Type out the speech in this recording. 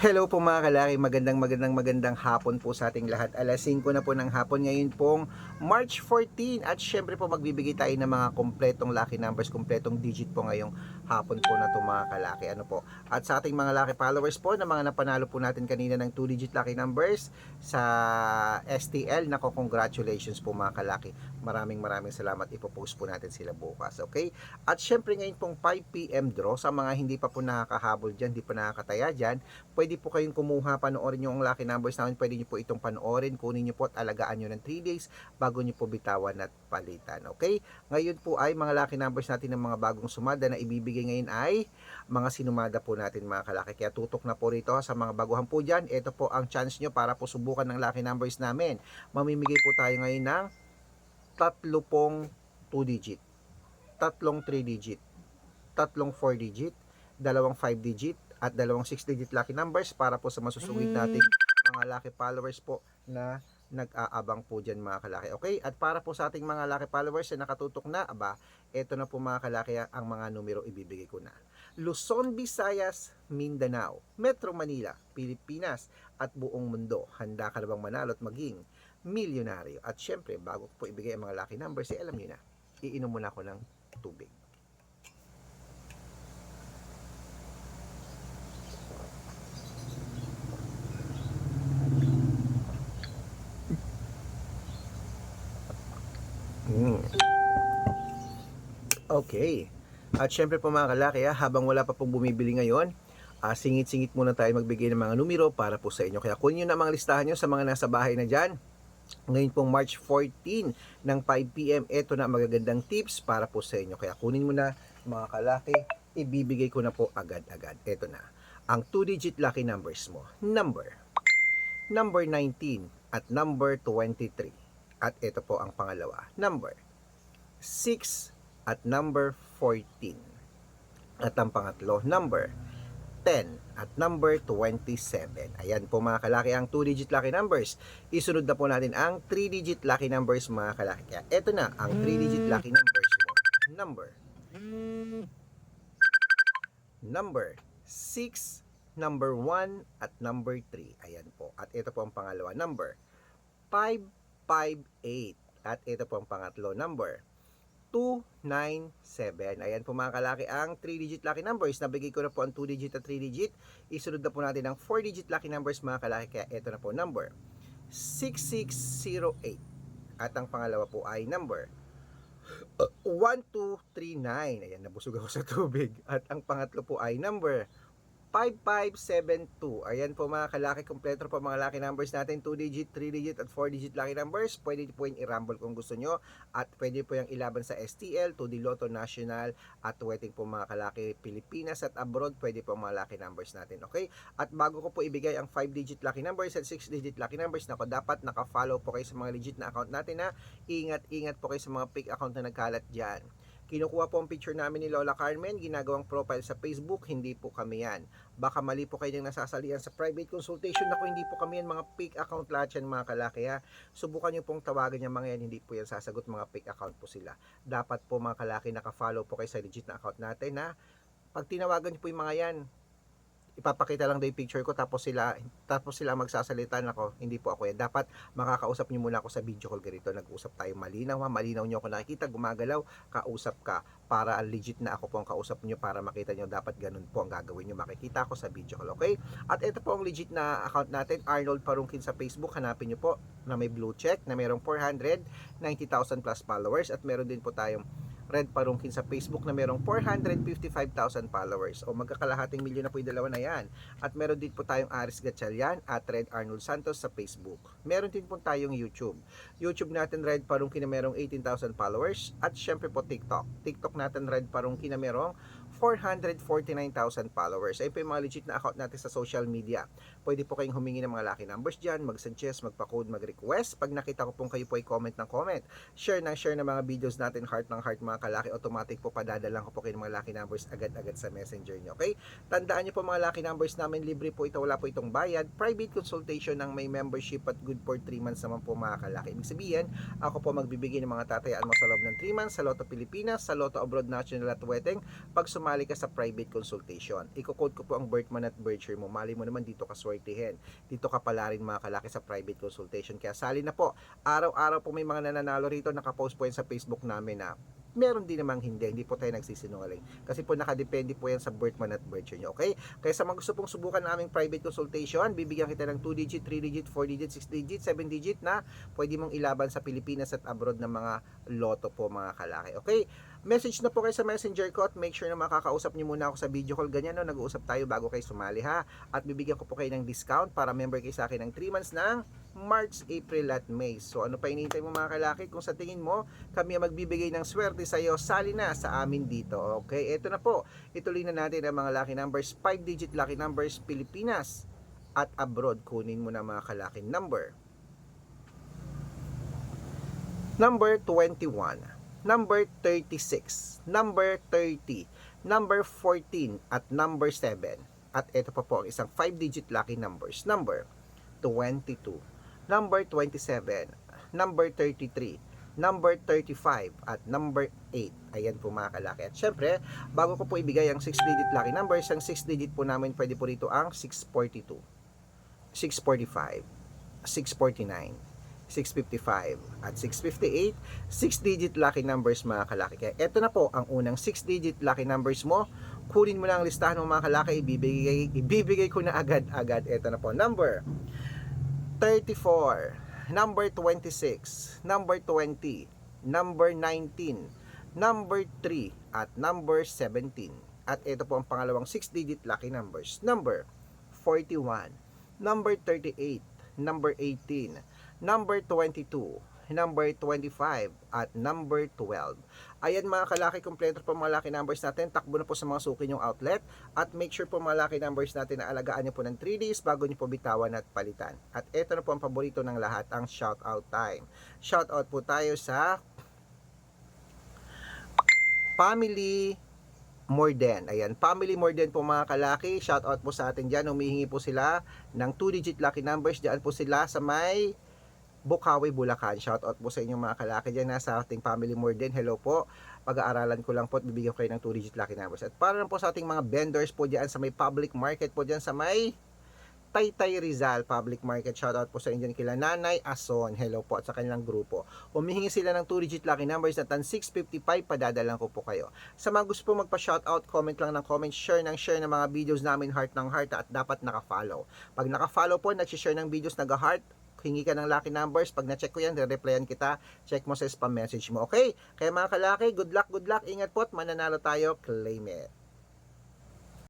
Hello po mga kalaki, magandang hapon po sa ating lahat. Alas 5 na po ng hapon ngayon pong March 14 at syempre po magbibigay tayo ng mga kompletong lucky numbers, kompletong digit po ngayong hapon po na to mga kalaki. Ano po? At sa ating mga lucky followers po na mga napanalo po natin kanina ng 2 digit lucky numbers sa STL, nako congratulations po mga kalaki. Maraming salamat, ipopost po natin sila bukas, okay? At syempre ngayon pong 5 PM draw sa mga hindi pa po nakakahabol dyan, hindi pa nakakataya dyan, pwede po kayong kumuha, panoorin nyo ang lucky numbers namin, pwede nyo po itong panoorin, kunin nyo po at alagaan nyo ng 3 days bago nyo po bitawan at palitan, okay? Ngayon po ay mga lucky numbers natin ng mga bagong sumada na ibibigay ngayon ay mga sinumada po natin mga kalaki, kaya tutok na po rito sa mga baguhan po dyan. Ito po ang chance nyo para po subukan ng lucky numbers namin. Mamimigay po tayo ngayon ng tatlo pong 2 digit, tatlong 3 digit, tatlong 4 digit, dalawang 5 digit, at dalawang 6 digit lucky numbers para po sa masusungit nating mga lucky followers po na nag-aabang po dyan mga kalaki. Okay? At para po sa ating mga lucky followers na nakatutok na, eto na po mga kalaki ang mga numero ibibigay ko na. Luzon, Visayas, Mindanao, Metro Manila, Pilipinas, at buong mundo. Handa ka na bang manalo at maging milyonaryo? At syempre, bago ko po ibigay ang mga lucky numbers, alam nyo na, iinom muna ako ng tubig. Okay. At syempre po mga kalaki, habang wala pa pong bumibili ngayon, singit-singit muna tayo magbigay ng mga numero para po sa inyo. Kaya kunin nyo na mga listahan nyo sa mga nasa bahay na dyan. Ngayon pong March 14 ng 5 PM, eto na magagandang tips para po sa inyo. Kaya kunin mo na mga kalaki, ibibigay ko na po agad-agad. Eto na, ang 2 digit lucky numbers mo. Number 19 at number 23. At ito po ang pangalawa, number 6 at number 14. At ang pangatlo, number 10 at number 27. Ayan po mga kalaki ang 2 digit lucky numbers. Isunod na po natin ang 3 digit lucky numbers mga kalaki. Kaya ito na ang 3 digit lucky numbers mo. Number 6, number 1 at number 3. Ayan po. At ito po ang pangalawa, number 558. At ito po ang pangatlo, number 297. Ayan po mga kalaki ang 3 digit lucky numbers. Nabigay ko na po ang 2 digit at 3 digit. Isunod na po natin ang 4 digit lucky numbers mga kalaki. Kaya ito na po, number 6608. At ang pangalawa po ay number 1239. Ayan, nabusog ako sa tubig. At ang pangatlo po ay number 5572. Ayan po mga kalaki, kompleto po mga lucky numbers natin. 2 digit, 3 digit at 4 digit lucky numbers. Pwede po yung i-rumble kung gusto nyo. At pwede po yung ilaban sa STL, 2D Lotto National, at wedding po mga kalaki Pilipinas at abroad. Pwede po mga lucky numbers natin. Okay? At bago ko po ibigay ang 5 digit lucky numbers at 6 digit lucky numbers, nako dapat naka-follow po kayo sa mga legit na account natin na ingat po kayo sa mga fake account na nagkalat dyan. Kinukuha po ang picture namin ni Lola Carmen, ginagawang profile sa Facebook, hindi po kami yan. Baka mali po kayo ng nasasalian sa private consultation, ako hindi po kami yan, mga fake account lahat yan mga kalaki ha. Subukan nyo pong tawagan yung mga yan, hindi po yan sasagot, mga fake account po sila. Dapat po mga kalaki naka-follow po kayo sa legit na account natin na pag tinawagan nyo po yung mga yan, ipapakita lang daw yung picture ko tapos sila magsasalita. Nako, hindi po ako yan. Dapat makakausap niyo muna ako sa video call ganito, nag-usap tayo malinaw ha, malinaw niyo ako nakikita, gumagalaw, kausap ka para legit na ako po ang kausap niyo para makita niyo. Dapat ganun po ang gagawin niyo, makikita ako sa video call, okay? At ito po ang legit na account natin, Arnold Parungkin sa Facebook. Hanapin niyo po na may blue check na mayroong 490,000 plus followers at meron din po tayong Red Parungkin sa Facebook na merong 455,000 followers. O magkakalahating milyon na po yung dalawa na yan. At meron din po tayong Aris Gatchalian at Red Arnold Santos sa Facebook. Meron din po tayong YouTube. YouTube natin Red Parungkin na merong 18,000 followers. At syempre po TikTok. TikTok natin Red Parungkin na merong 449,000 followers. Ay po yung mga legit na account natin sa social media. Pwede po kayong humingi ng mga lucky numbers dyan, mag-suggest, magpa-code, mag-request. Pag nakita ko pong kayo po ay comment ng comment, share ng mga videos natin, heart ng heart mga kalaki, automatic po padadalang ko po kayo ng mga lucky numbers agad-agad sa messenger nyo. Okay? Tandaan nyo po mga lucky numbers namin, libre po ito, wala po itong bayad. Private consultation ng may membership at good for 3 months naman po mga kalaki. Ibig sabihin, ako po magbibigay ng mga tatayaan mo sa loob ng 3 months sa Lotto Pilipinas, sa Lotto Abroad National at Wedding. Pag sumali ka sa private consultation. Iko-code ko po ang birth month at birth year mo. Mali mo naman dito ka swertihin. Dito ka pala rin mga kalaki sa private consultation. Kaya sali na po. Araw-araw po may mga nananalo rito. Nakapost po yan sa Facebook namin na meron din namang hindi po tayo nagsisinungaling. Kasi po nakadepende po yan sa birth month at birth year nyo, okay? Kaya sa mga gusto pong subukan naming private consultation, bibigyan kita ng 2 digit, 3 digit, 4 digit, 6 digit, 7 digit na pwede mong ilaban sa Pilipinas at abroad ng mga loto po mga kalaki, okay? Message na po kayo sa messenger ko at make sure na makakausap nyo muna ako sa video call. Ganyan, no? Nag-uusap tayo bago kayo sumali, ha? At bibigyan ko po kayo ng discount para member kayo sa akin ng 3 months ng March, April at May. So ano pa hinihintay mo mga kalaki? Kung sa tingin mo kami ang magbibigay ng swerte sa iyo, sali na sa amin dito. Okay, ito na po. Ituloy na natin ang mga lucky numbers. 5 digit lucky numbers Pilipinas at abroad. Kunin mo na mga kalaki number. Number 21, number 36, number 30, number 14 at number 7. At ito pa po ang isang 5 digit lucky numbers. Number 22, number 27, number 33, number 35, at number 8. Ayan po mga kalaki. At syempre, bago ko po ibigay ang 6-digit lucky numbers, ang 6-digit po namin pwede po rito ang 642, 645, 649, 655, at 658, 6-digit lucky numbers mga kalaki. Kaya ito na po ang unang 6-digit lucky numbers mo. Kunin mo na ang listahan mo mga kalaki, ibibigay ko na agad. Ito na po, number 34, number 26, number 20, number 19, number 3, at number 17. At ito po ang pangalawang 6-digit lucky numbers. Number 41, number 38, number 18, number 22, number 25, at number 12. Ayan mga kalaki, kompleto po mga lucky numbers natin. Takbo na po sa mga suki nyong outlet. At make sure po mga lucky numbers natin na alagaan nyo po ng 3 days bago nyo po bitawan at palitan. At ito na po ang paborito ng lahat, ang shoutout time. Shoutout po tayo sa Family Morden. Ayan, Family Morden po mga kalaki. Shoutout po sa atin dyan. Humihingi po sila ng 2-digit lucky numbers. Diyan po sila sa may Bukawi, Bulacan. Shoutout po sa inyong mga kalaki dyan sa ating Family Morden. Hello po. Pag-aaralan ko lang po at bibigyan ko kayo ng 2-digit lucky numbers. At para lang po sa ating mga vendors po dyan sa may public market po dyan sa may Taytay Rizal Public Market. Shoutout po sa inyo kila Nanay Ason. Hello po at sa kanilang grupo. Humihingi sila ng 2-digit lucky numbers na tan 655. Padadalan ko po kayo. Sa mga gusto po magpa-shoutout, comment lang ng comment, share ng mga videos namin, heart ng heart, at dapat naka-follow. Pag naka-follow po, nag-share ng videos, nag-heart, hingi ka ng lucky numbers. Pag na-check ko yan, re-replyan kita. Check mo sa spam message mo. Okay? Kaya mga kalaki, good luck. Ingat po at mananalo tayo. Claim it.